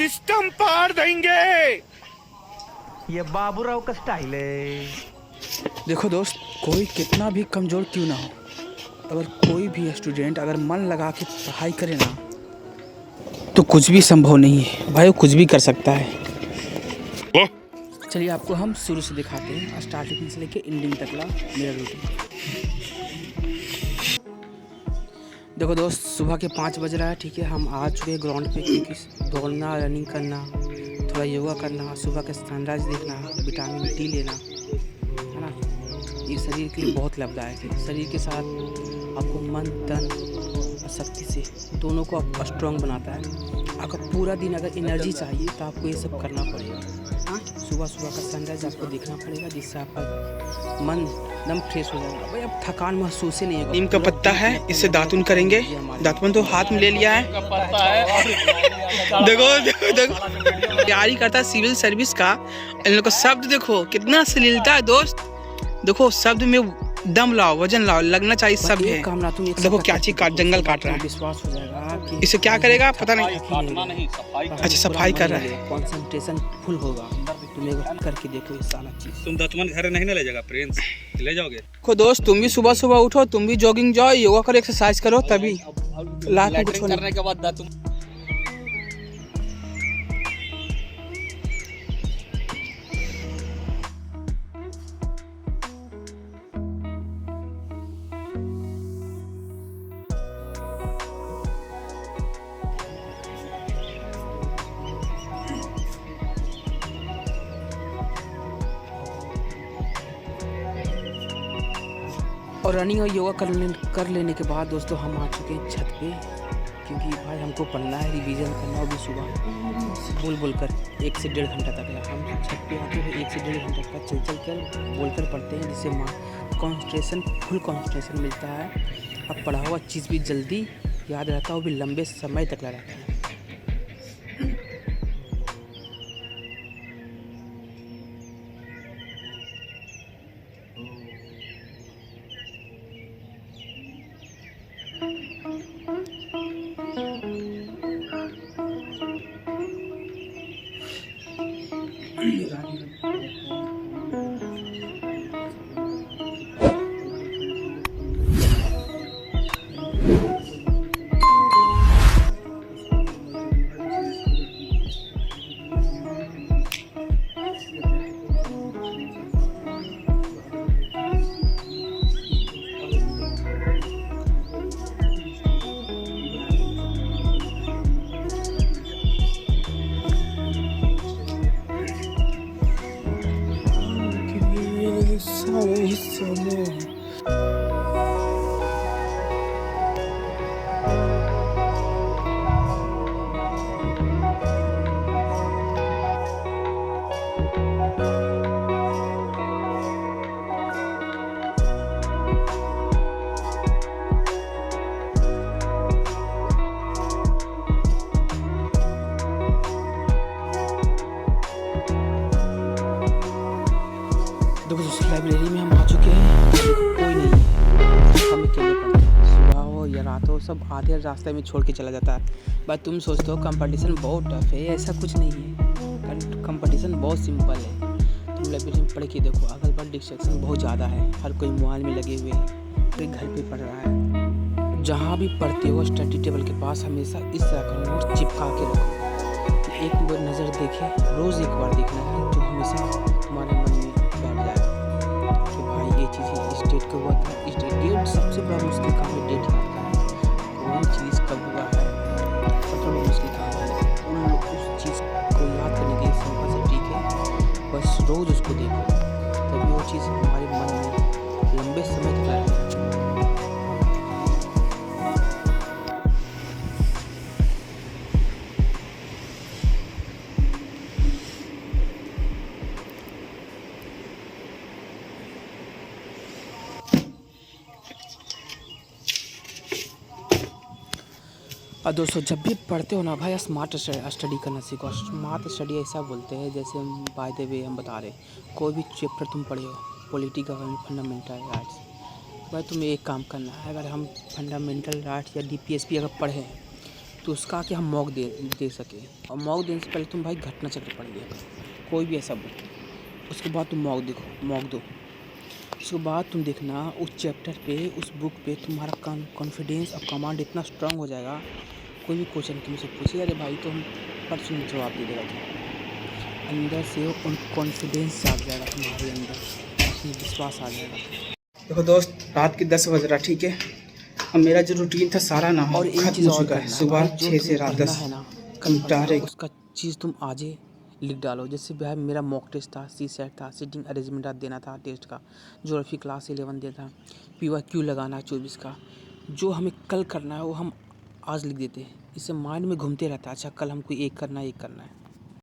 System पार देंगे। ये बाबूराव का स्टाइल है। देखो दोस्त, कोई कितना भी कमज़ोर क्यों ना हो, अगर कोई भी स्टूडेंट अगर मन लगा के पढ़ाई करे ना तो कुछ भी संभव नहीं है भाई, वो कुछ भी कर सकता है। चलिए आपको हम शुरू से दिखाते हैं, स्टार्टिंग से लेके एंडिंग तक ला मेरा रूटीन। देखो दोस्त, सुबह के 5 बज रहा है, ठीक है। हम आ चुके हैं ग्राउंड पे, क्योंकि दौड़ना, रनिंग करना, थोड़ा योगा करना, सुबह का सनराइज देखना, विटामिन डी लेना, है ना। ये शरीर के लिए बहुत लाभदायक है। शरीर के साथ आपको मन, तन और शक्ति से दोनों को आप स्ट्रॉन्ग बनाता है। आपका पूरा दिन अगर एनर्जी चाहिए तो आपको ये सब करना पड़ेगा। हाँ, सुबह सुबह का सनराइज आपको देखना पड़ेगा, जिससे आपका मन एकदम फ्रेश हो जाएगा। भाई अब थकान महसूस ही नहीं होगा। नीम का पत्ता है, इससे दातुन करेंगे। दातुन तो हाथ में ले लिया है। देखो देखो देखो, तैयारी करता है सिविल सर्विस का। इन लोग का शब्द देखो कितना अश्लीलता है दोस्त। देखो शब्द में दम लाओ, वजन लाओ, लगना चाहिए सब है। देखो क्या चीज काट, जंगल काट रहा है। विश्वास हो जाएगा कि इसे क्या करेगा पता नहीं। अच्छा, सफाई कर रहा है। कंसंट्रेशन फुल होगा। तुम एक बार करके देखो ये सारा चीज। तुम दातुन घर नहीं ले जाएगा प्रिंस, ले जाओगे। देखो दोस्त, तुम भी सुबह सुबह उठो, तुम भी जॉगिंग जाओ, योगा करो, एक्सरसाइज करो, तभी लाइफ में कुछ करने के बाद दातुन। और रनिंग और योगा कर लेने के बाद दोस्तों हम आ चुके हैं छत पे, क्योंकि भाई हमको पढ़ना है, रिवीजन करना है। अभी सुबह बोल कर 1 से 1.5 घंटा तक है। हम छत पे आते हुए 1 से 1.5 घंटा तक चल कर बोल कर पढ़ते हैं, जिससे फुल कंसंट्रेशन मिलता है। अब पढ़ा हुआ चीज़ भी जल्दी याद रहता है, वो भी लंबे समय तक रहता है। देखो दोस्तों, लाइब्रेरी में हम आ चुके हैं। कोई नहीं है, हम अकेले पढ़ते हैं। सुबह हो या रात हो, सब आधे रास्ते में छोड़ के चला जाता है। भाई तुम सोचते हो कंपटीशन बहुत टफ है, ऐसा कुछ नहीं है। कंपटीशन बहुत सिंपल है। तुम लाइब्रेरी में पढ़ के देखो, अगल बगल डिस्ट्रैक्शन बहुत ज़्यादा है। हर कोई मोबाइल में लगे हुए हैं, कोई घर पे पढ़ रहा है। जहाँ भी पढ़ते हो स्टडी टेबल के पास हमेशा इस तरह का नोट चिपका के रखो। एक बार नज़र देखे, रोज़ एक बार देखना है, जो हमेशा तुम्हारे मन में बैठ जाएगा कि भाई ये चीज़ इस डेट को हुआ था। इस डेट सबसे बड़ा मुश्किल काम है, डेट याद करना। कोई चीज़ कब हुआ है सबसे बड़ा मुश्किल काम है। उस चीज़ को याद करने के लिए सिंपल से ठीक है, बस रोज़ उसको देखो, तभी वो चीज़ हमारे मन में लंबे समय तक रहेगी। और दोस्तों, जब भी पढ़ते हो ना भाई, स्मार्ट स्टडी करना सीखो। स्मार्ट स्टडी ऐसा बोलते हैं, जैसे हम बाय द वे हम बता रहे, कोई भी चैप्टर तुम पढ़े हो, पॉलिटिकल फंडामेंटल राइट्स, भाई तुम्हें एक काम करना है। अगर हम फंडामेंटल राइट्स या DPSP अगर पढ़ें तो उसका कि हम मॉक दे सके। और मॉक देने से पहले तुम भाई घटना चक्र पढ़ लिया करो, कोई भी ऐसा बुक। उसके बाद तुम मॉक दो। उसके बाद तुम देखना उस चैप्टर पे, उस बुक पे तुम्हारा कॉन्फिडेंस और कमांड इतना स्ट्रांग हो जाएगा, कोई भी क्वेश्चन तुमसे पूछे, अरे भाई तो हम परसों में जवाब दे देगा। तुम अंदर से उन कॉन्फिडेंस आ जाएगा, तुम्हारे अंदर विश्वास आ जाएगा। देखो दोस्त, रात के 10 बज रहा, ठीक है। अब मेरा जो रूटीन था सारा ना और एक चीज़ और करना है, सुबह जो 6 से रात पढ़ना 10 है ना, डायरेक्ट। उसका चीज़ तुम आज ही लिख डालो। जैसे भाई मेरा मॉक टेस्ट था, सी सेट था, सिटिंग अरेंजमेंट देना था टेस्ट का, ज्योग्राफी क्लास 11 देना था, PYQ लगाना है 24 का। जो हमें कल करना है वो हम आज लिख देते हैं, इससे माइंड में घूमते रहता है, अच्छा कल हमको एक करना है।